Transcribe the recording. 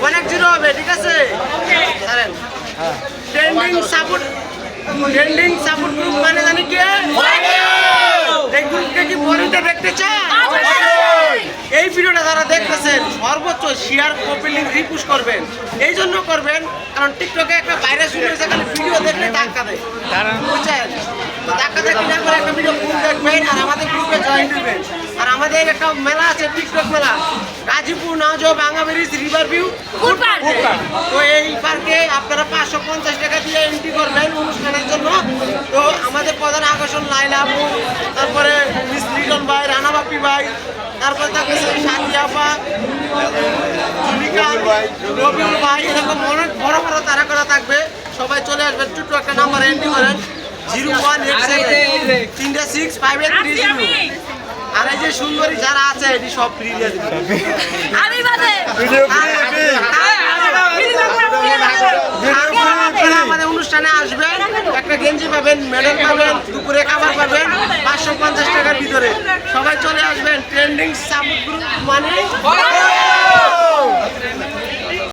অনেক জিরো হবে, ঠিক আছে? ট্রেন্ডিং সাপোর্ট গ্রুপ মানে জানি কে? এই গ্রুপকে কি পরিতে দেখতে চান? এই ভিডিওটা যারা দেখতেছেন সর্বোচ্চ শেয়ার, কপি লিংক, রিপোস্ট করবেন। এই জন্য করবেন কারণ টিকটকে একটা ভাইরাস শুরু হয়েছে, খালি ভিডিও দেখলে ধাক্কা দেয়, বুঝছেন? তো ধাক্কা দেখে না করে একটা ভিডিও ফুল দেখবেন আর আমাদের গ্রুপে জয়েন করবেন। আর আমাদের একটা মেলা আছে, টিকটক মেলা, গাজীপুর নাওজো বাঙ্গাবেরিজ রিভার ভিউ ফুড পার্ক। তো এই পার্কে আপনারা 550 টাকা দিয়ে এন্ট্রি করবেন অনুষ্ঠানের জন্য। তো আমাদের প্রধান আকর্ষণ লাইলা আপু, তারপরে মিস লিটন ভাই, রানা বাপি ভাই, তারপরে থাকতেছে সাথী আপা, রবিউল ভাই, এরকম অনেক বড় বড় তারা করা থাকবে। সবাই চলে আসবেন, ছোট্ট একটা নাম্বার এন্ট্রি করেন 0187365830। আর এই যে সুন্দরী যারা আছে এটি সব ফ্রি দিয়ে দিবে। আমাদের অনুষ্ঠানে আসবেন, একটা গেঞ্জি পাবেন, মেডেল পাবেন, দুপুরে খাবার পাবেন 550 টাকার ভিতরে। সবাই চলে আসবেন। ট্রেন্ডিং সাপোর্ট গ্রুপ মানে